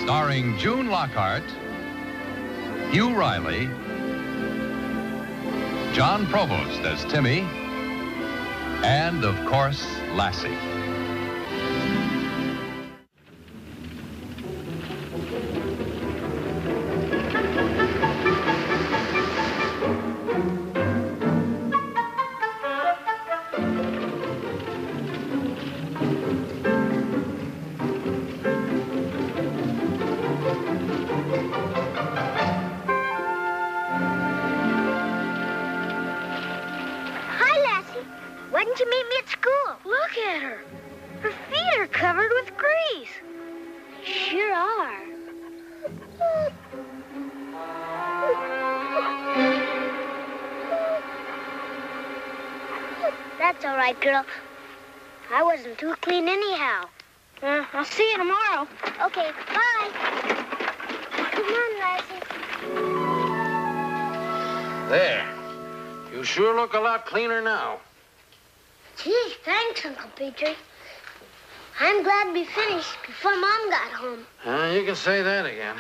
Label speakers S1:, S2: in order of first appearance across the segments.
S1: Starring June Lockhart, Hugh Riley, John Provost as Timmy, and, of course, Lassie.
S2: Why didn't you meet me at school? Look at her. Her feet are covered with grease. They sure are. That's all right, girl. I wasn't too clean anyhow. I'll see you tomorrow. Okay, bye. Come on, Lassie.
S3: There. You sure look a lot cleaner now.
S2: Gee, thanks, Uncle Petrie. I'm glad we finished before Mom got home.
S3: You can say that again.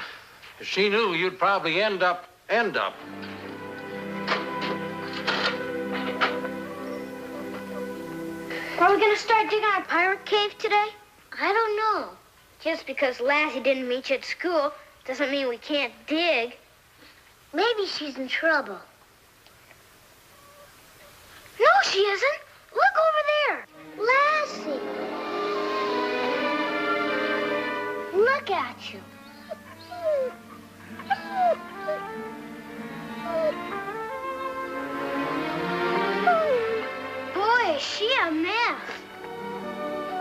S3: If she knew, you'd probably end up.
S2: Are we gonna start digging our pirate cave today? I don't know. Just because Lassie didn't meet you at school doesn't mean we can't dig. Maybe she's in trouble. No, she isn't. Look over there. Lassie. Look at you. Boy, is she a mess.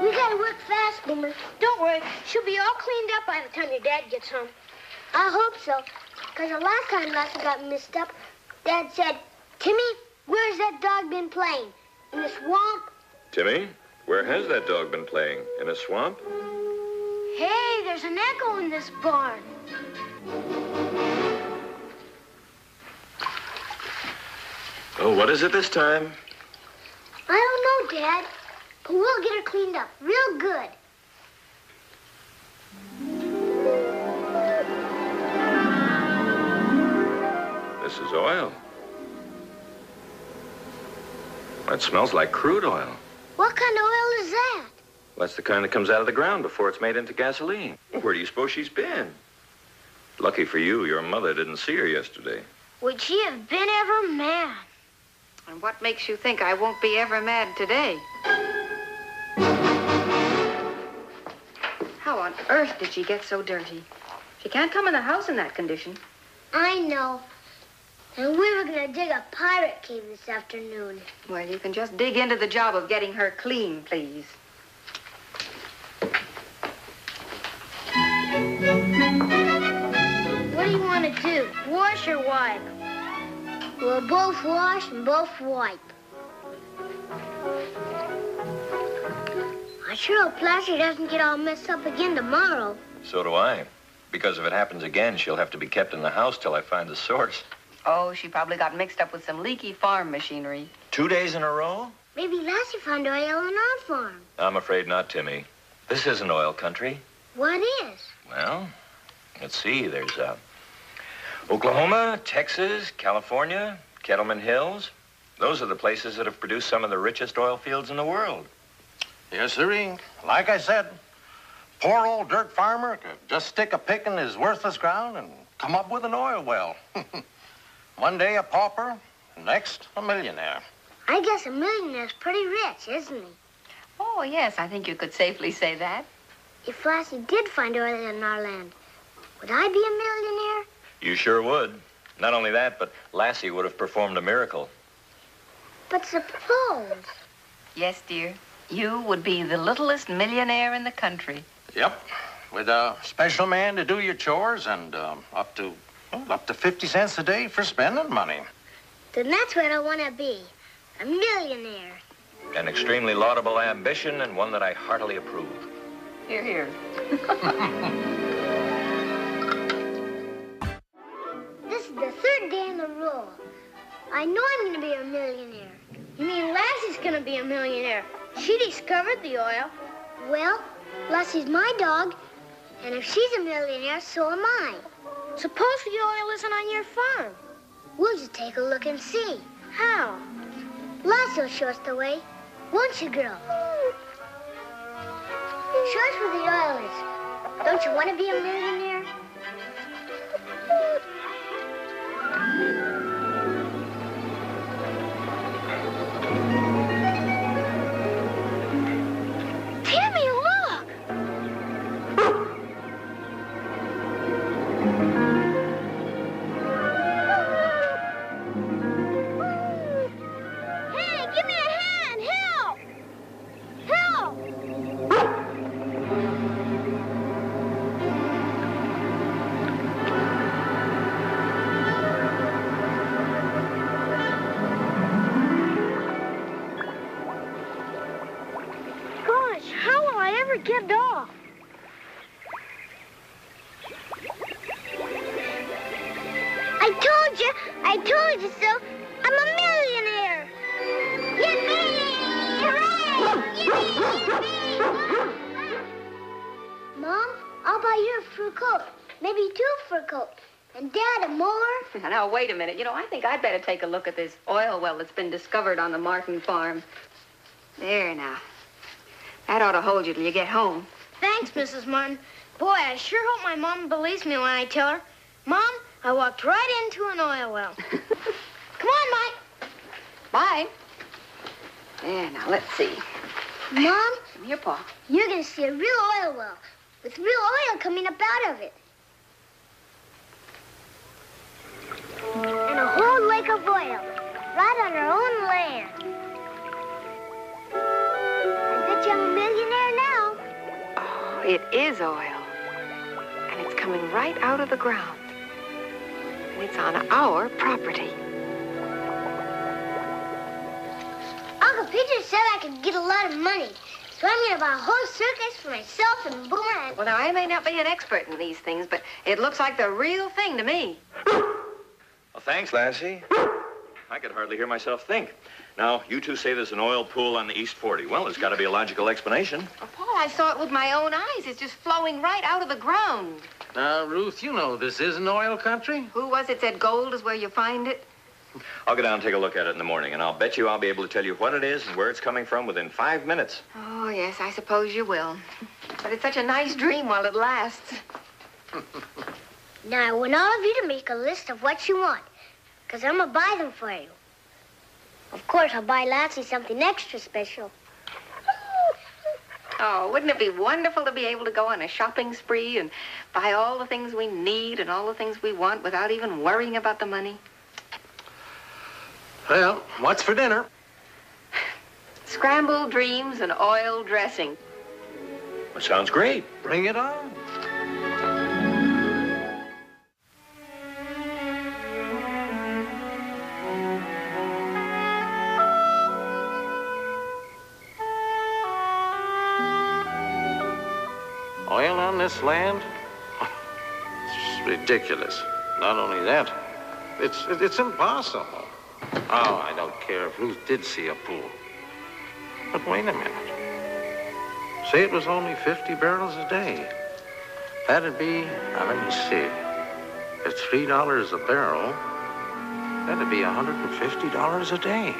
S2: We gotta work fast, Boomer. Don't worry. She'll be all cleaned up by the time your dad gets home. I hope so. Because the last time Lassie got messed up, Dad said, Timmy, where's that dog been playing? In the swamp?
S4: Timmy, where has that dog been playing? In a swamp?
S2: Hey, there's an echo in this barn.
S4: Oh, what is it this time?
S2: I don't know, Dad. But we'll get her cleaned up real good.
S4: This is oil. That smells like crude oil.
S2: What kind of oil is that?
S4: That's the kind that comes out of the ground before it's made into gasoline. Where do you suppose she's been? Lucky for you, your mother didn't see her yesterday.
S2: Would she have been ever mad?
S5: And what makes you think I won't be ever mad today? How on earth did she get so dirty? She can't come in the house in that condition.
S2: I know. And we were going to dig a pirate cave this afternoon.
S5: Well, you can just dig into the job of getting her clean, please.
S2: What do you want to do? Wash or wipe? We'll both wash and both wipe. I sure hope Lassie doesn't get all messed up again tomorrow.
S4: So do I. Because if it happens again, she'll have to be kept in the house till I find the source.
S5: Oh, she probably got mixed up with some leaky farm machinery.
S4: 2 days in a row?
S2: Maybe Lassie found oil on our farm.
S4: I'm afraid not, Timmy. This isn't oil country.
S2: What is?
S4: Well, let's see. There's Oklahoma, Texas, California, Kettleman Hills. Those are the places that have produced some of the richest oil fields in the world.
S3: Yes, sirree. Like I said, poor old dirt farmer could just stick a pick in his worthless ground and come up with an oil well. One day a pauper, next a millionaire.
S2: I guess a millionaire's pretty rich, isn't he?
S5: Oh, yes, I think you could safely say that.
S2: If Lassie did find oil in our land, would I be a millionaire?
S4: You sure would. Not only that, but Lassie would have performed a miracle.
S2: But suppose...
S5: Yes, dear. You would be the littlest millionaire in the country.
S3: Yep. With a special man to do your chores and up to 50 cents a day for spending money.
S2: Then that's what I want to be. A millionaire.
S4: An extremely laudable ambition and one that I heartily approve.
S5: Here, here.
S2: This is the third day in a row. I know I'm going to be a millionaire. You mean Lassie's going to be a millionaire? She discovered the oil. Well, Lassie's my dog, And if she's a millionaire, so am I. Suppose the oil isn't on your farm. We'll just take a look and see. How? Lassie will show us the way. Won't you, girl? Show us where the oil is. Don't you want to be a millionaire? Timmy, look! Hey, give me a hand! Help! Help! Gosh, how will I ever get off? I told you so. I'm a millionaire. Yippee! Hooray! Yippee! Mom, I'll buy you a fur coat. Maybe 2 fur coats. And Dad, a mower.
S5: Now, wait a minute. You know, I think I'd better take a look at this oil well that's been discovered on the Martin farm. There, now. That ought to hold you till you get home.
S2: Thanks, Mrs. Martin. Boy, I sure hope my mom believes me when I tell her. Mom, I walked right into an oil well. Come on, Mike.
S5: Bye. There, now, let's see.
S2: Mom,
S5: Come here, Pa.
S2: you're going to see a real oil well with real oil coming up out of it. And a whole lake of oil right on our own land. I bet you I'm a millionaire now.
S5: Oh, it is oil. And it's coming right out of the ground. And it's on our property.
S2: Uncle Peter said I could get a lot of money. So I'm going to buy a whole circus for myself and Boomer.
S5: Well, now, I may not be an expert in these things, but it looks like the real thing to me.
S4: Well, thanks, Lassie. I could hardly hear myself think. Now, you two say there's an oil pool on the East 40. Well, there's got to be a logical explanation.
S5: Oh, Paul, I saw it with my own eyes. It's just flowing right out of the ground.
S3: Now, Ruth, you know this isn't oil country.
S5: Who was it said gold is where you find it?
S4: I'll go down and take a look at it in the morning, and I'll bet you I'll be able to tell you what it is and where it's coming from within 5 minutes.
S5: Oh, yes, I suppose you will. But it's such a nice dream while it lasts.
S2: Now, I want all of you to make a list of what you want, because I'm going to buy them for you. Of course, I'll buy Lassie something extra special.
S5: Oh, wouldn't it be wonderful to be able to go on a shopping spree and buy all the things we need and all the things we want without even worrying about the money?
S3: Well, what's for dinner?
S5: Scrambled dreams and oil dressing.
S4: That sounds great.
S3: Bring it on. Oil on this land? It's ridiculous. Not only that, it's impossible. Oh, I don't care if Ruth did see a pool. But wait a minute. Say it was only 50 barrels a day. That'd be, now let me see. At $3 a barrel, that'd be $150 a day.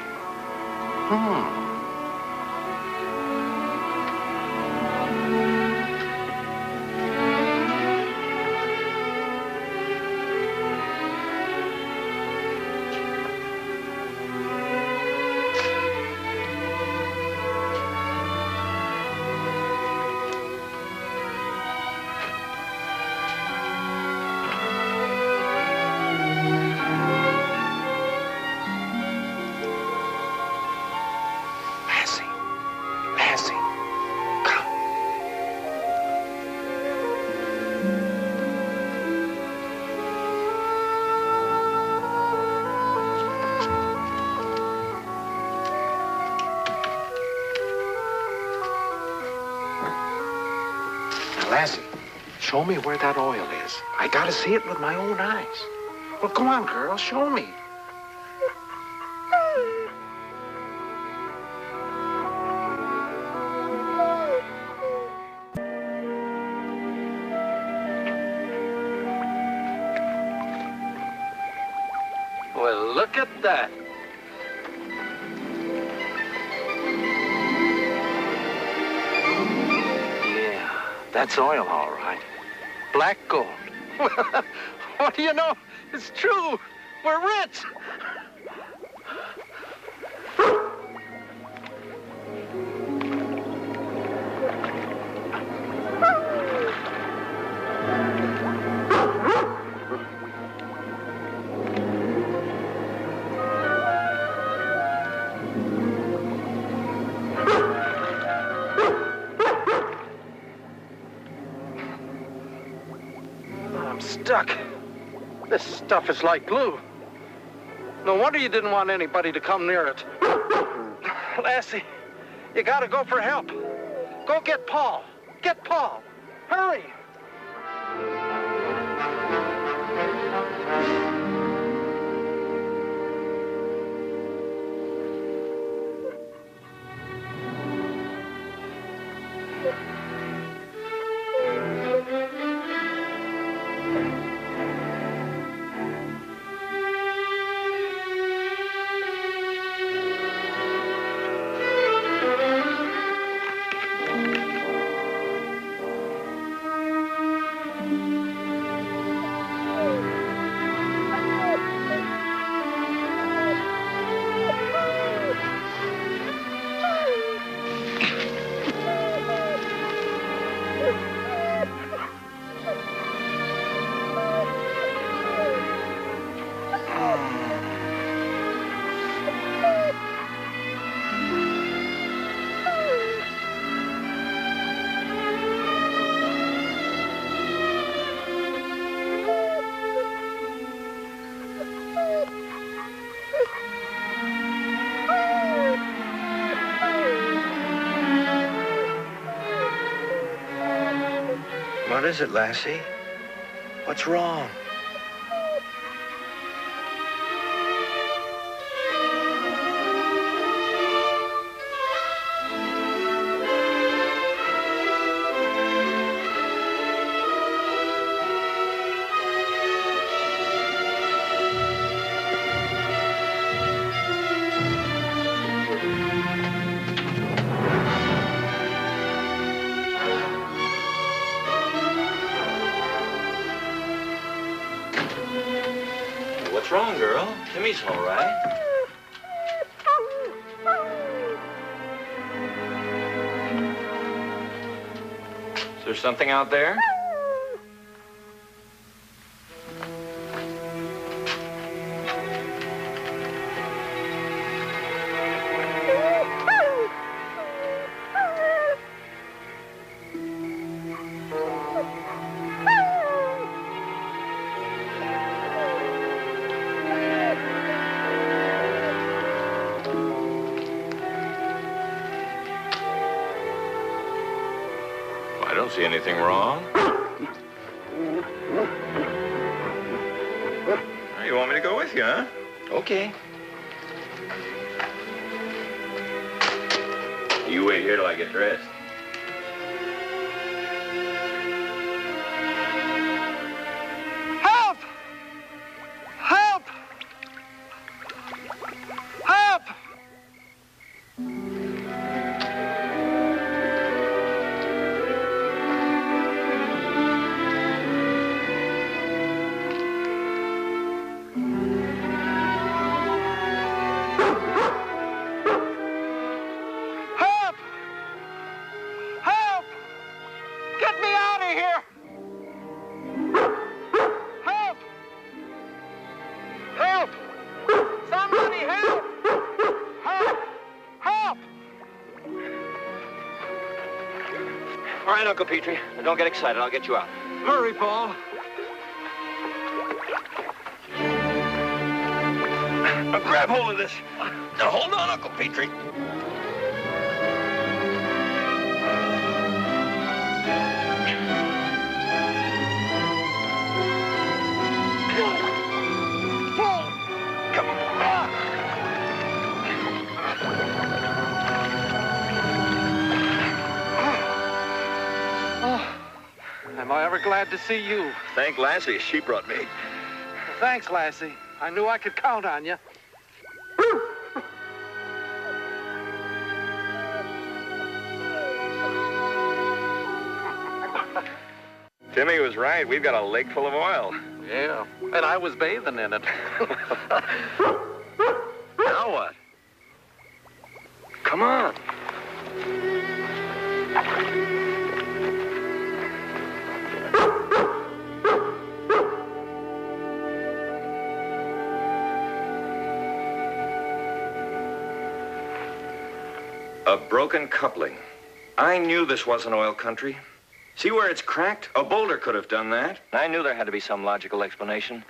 S3: Lassie, show me where that oil is. I gotta see it with my own eyes. Well, come on, girl, show me. look at that. Yeah, that's oil, all right. Black gold. What do you know? It's true. We're rich. I'm stuck. This stuff is like glue. No wonder you didn't want anybody to come near it. Lassie, you gotta go for help. Go get Paul. Get Paul. Hurry.
S4: What is it, Lassie? What's wrong? What's wrong, girl? Timmy's all right. Is there something out there? I don't see anything wrong. Oh, you want me to go with you, huh? Okay. You wait here till I get dressed.
S3: Help! Help! Help! Help! Help! Get me out of here! Help! Help! Somebody help! Help! Help!
S4: All right, Uncle Petrie. Don't get excited. I'll get you out.
S3: Hurry, Paul.
S4: Now grab hold of this. Now hold on, Uncle Petrie. Come on.
S3: Am I ever glad to see you?
S4: Thank Lassie. She brought me.
S3: Thanks, Lassie. I knew I could count on you.
S4: Timmy was right. We've got a lake full of oil.
S3: Yeah, and I was bathing in it. Now what?
S4: Come on. A broken coupling. I knew this wasn't oil country. See where it's cracked? A boulder could have done that. I knew there had to be some logical explanation.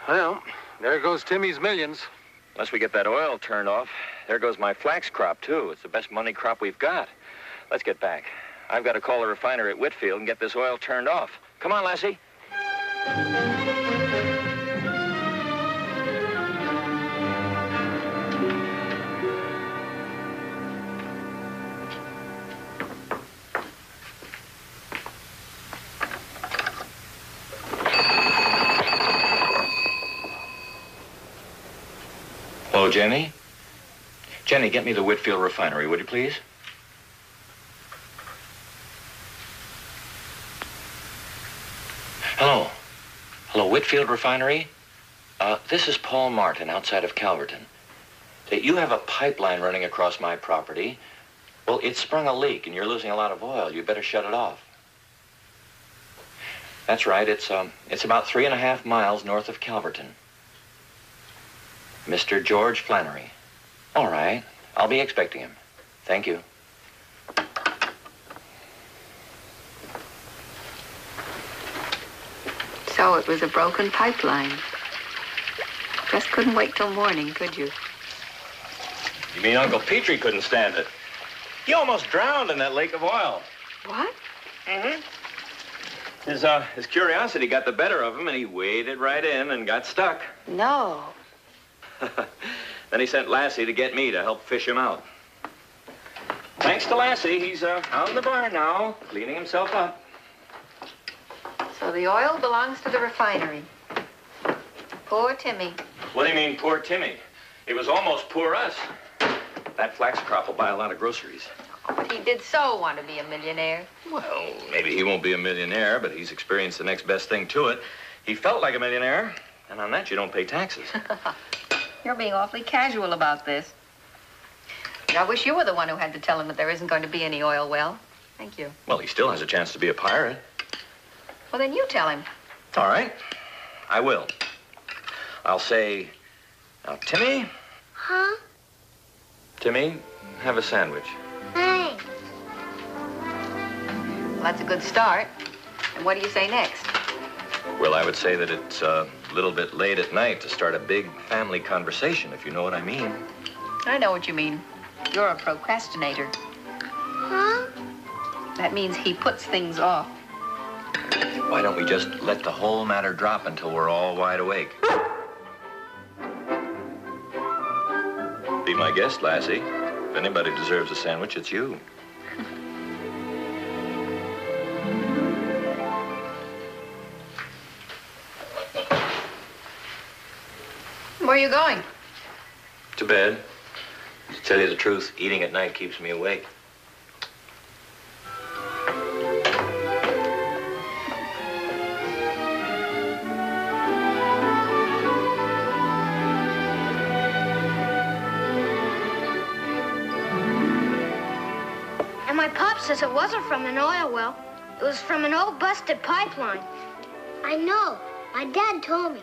S3: Well, there goes Timmy's millions.
S4: Unless we get that oil turned off, there goes my flax crop, too. It's the best money crop we've got. Let's get back. I've got to call the refinery at Whitfield and get this oil turned off. Come on, Lassie. Hello, Jenny? Jenny, get me the Whitfield refinery, would you please? Hello. Hello, Whitfield refinery? This is Paul Martin outside of Calverton. You have a pipeline running across my property. Well, it's sprung a leak and you're losing a lot of oil. You better shut it off. That's right. It's about 3.5 miles north of Calverton. Mr. George Flannery. All right. I'll be expecting him. Thank you.
S5: So it was a broken pipeline. Just couldn't wait till morning, could you?
S4: You mean Uncle Petrie couldn't stand it? He almost drowned in that lake of oil.
S5: What?
S4: Mm-hmm. His curiosity got the better of him, and he waded right in and got stuck.
S5: No.
S4: Then he sent Lassie to get me to help fish him out. Thanks to Lassie, he's out in the barn now, cleaning himself up.
S5: So the oil belongs to the refinery. Poor Timmy.
S4: What do you mean, poor Timmy? It was almost poor us. That flax crop will buy a lot of groceries.
S5: Oh, but he did so want to be a millionaire.
S4: Well, maybe he won't be a millionaire, but he's experienced the next best thing to it. He felt like a millionaire, and on that you don't pay taxes.
S5: You're being awfully casual about this. I wish you were the one who had to tell him that there isn't going to be any oil well. Thank you.
S4: Well, he still has a chance to be a pirate.
S5: Well, then you tell him.
S4: All right. I will. I'll say, now, Timmy?
S2: Huh?
S4: Timmy, have a sandwich.
S2: Thanks.
S5: Well, that's a good start. And what do you say next?
S4: Well, I would say that it's a little bit late at night to start a big family conversation, if you know what I mean.
S5: I know what you mean. You're a procrastinator.
S2: Huh?
S5: That means he puts things off.
S4: Why don't we just let the whole matter drop until we're all wide awake? Be my guest, Lassie. If anybody deserves a sandwich, it's you.
S5: Where are you going?
S4: To bed. To tell you the truth, eating at night keeps me awake.
S2: And my pop says it wasn't from an oil well. It was from an old busted pipeline. I know. My dad told me.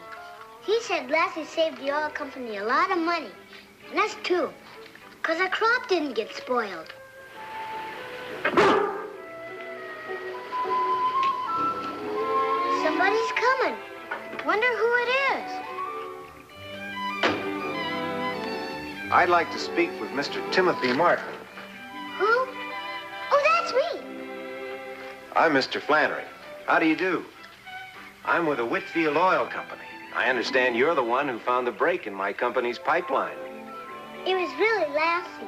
S2: He said Lassie saved the oil company a lot of money. And us too. Because our crop didn't get spoiled. Somebody's coming. Wonder who it is.
S6: I'd like to speak with Mr. Timothy Martin.
S2: Who? Oh, that's me.
S6: I'm Mr. Flannery. How do you do? I'm with the Whitfield Oil Company. I understand you're the one who found the break in my company's pipeline.
S2: It was really Lassie.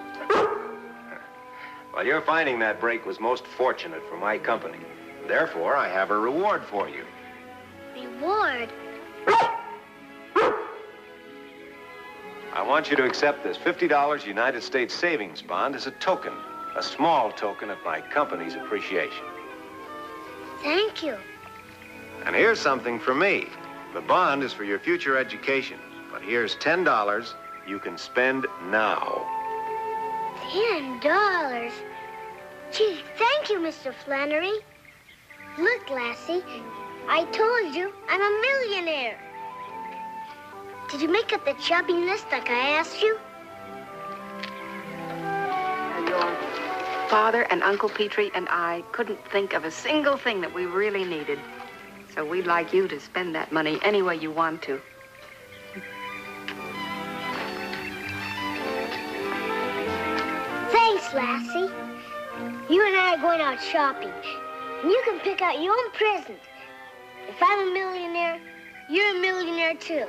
S6: Well, your finding that break was most fortunate for my company. Therefore, I have a reward for you.
S2: Reward?
S6: I want you to accept this $50 United States savings bond as a token, a small token of my company's appreciation.
S2: Thank you.
S6: And here's something from me. The bond is for your future education, but here's $10 you can spend now.
S2: $10? Gee, thank you, Mr. Flannery. Look, Lassie, I told you I'm a millionaire. Did you make up the shopping list like I asked you?
S5: Your father and Uncle Petrie and I couldn't think of a single thing that we really needed. So we'd like you to spend that money any way you want to.
S2: Thanks, Lassie. You and I are going out shopping. And you can pick out your own present. If I'm a millionaire, you're a millionaire too.